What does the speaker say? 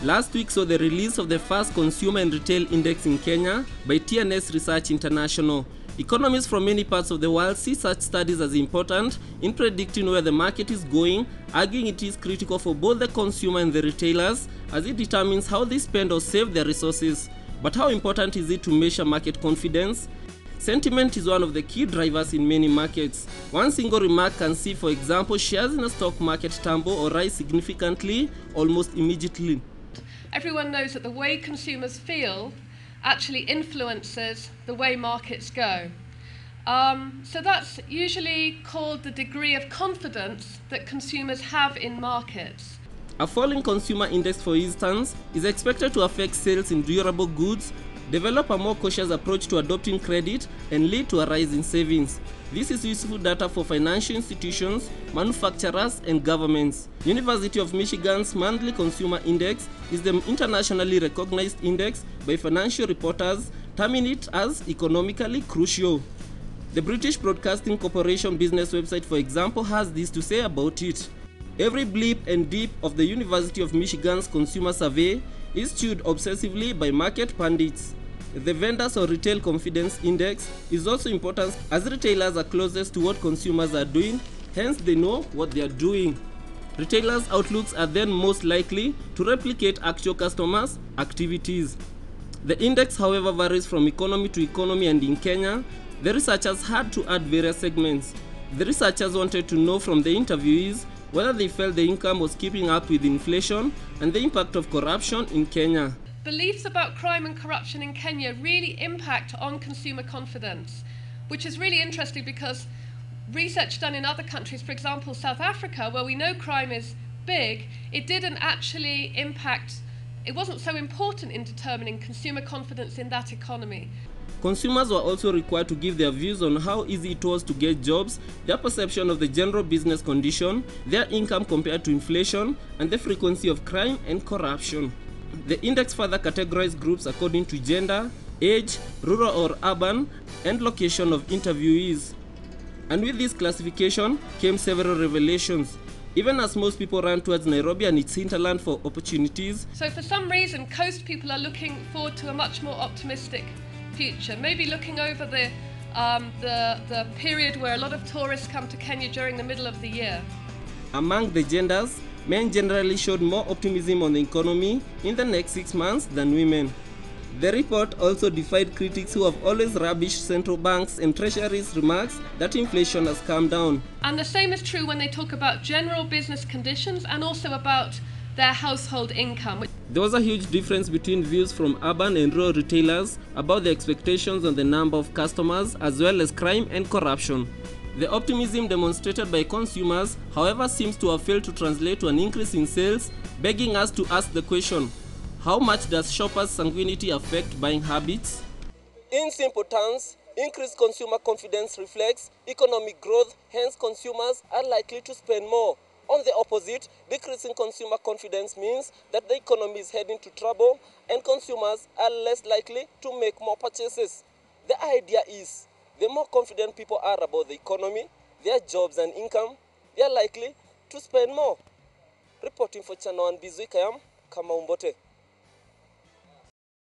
Last week saw the release of the first Consumer and Retail Index in Kenya by TNS Research International. Economists from many parts of the world see such studies as important in predicting where the market is going, arguing it is critical for both the consumer and the retailers as it determines how they spend or save their resources. But how important is it to measure market confidence? Sentiment is one of the key drivers in many markets. One single remark can see, for example, shares in a stock market tumble or rise significantly almost immediately. Everyone knows that the way consumers feel actually influences the way markets go. So that's usually called the degree of confidence that consumers have in markets. A falling consumer index, for instance, is expected to affect sales in durable goods, develop a more cautious approach to adopting credit, and lead to a rise in savings. This is useful data for financial institutions, manufacturers, and governments. University of Michigan's monthly consumer index is the internationally recognized index by financial reporters, terming it as economically crucial. The British Broadcasting Corporation business website, for example, has this to say about it. Every blip and dip of the University of Michigan's consumer survey is chewed obsessively by market pundits. The Vendors or Retail Confidence Index is also important as retailers are closest to what consumers are doing, hence they know what they are doing. Retailers' outlooks are then most likely to replicate actual customers' activities. The index, however, varies from economy to economy, and in Kenya, the researchers had to add various segments. The researchers wanted to know from the interviewees whether they felt the income was keeping up with inflation and the impact of corruption in Kenya. Beliefs about crime and corruption in Kenya really impact on consumer confidence, which is really interesting because research done in other countries, for example South Africa, where we know crime is big, it didn't actually impact, it wasn't so important in determining consumer confidence in that economy. Consumers were also required to give their views on how easy it was to get jobs, their perception of the general business condition, their income compared to inflation, and the frequency of crime and corruption. The index further categorized groups according to gender, age, rural or urban, and location of interviewees. And with this classification came several revelations. Even as most people ran towards Nairobi and its hinterland for opportunities. So for some reason, coast people are looking forward to a much more optimistic future, maybe looking over the period where a lot of tourists come to Kenya during the middle of the year. Among the genders, men generally showed more optimism on the economy in the next 6 months than women. The report also defied critics who have always rubbished central banks and treasuries' remarks that inflation has calmed down. And the same is true when they talk about general business conditions and also about their household income. There was a huge difference between views from urban and rural retailers about the expectations on the number of customers as well as crime and corruption. The optimism demonstrated by consumers, however, seems to have failed to translate to an increase in sales, begging us to ask the question, how much does shoppers' sanguinity affect buying habits? In simple terms, increased consumer confidence reflects economic growth, hence consumers are likely to spend more. On the opposite, decreasing consumer confidence means that the economy is heading to trouble and consumers are less likely to make more purchases. The idea is, the more confident people are about the economy, their jobs and income, they are likely to spend more. Reporting for Channel 1 Bizwik, I am Kamau Mbote.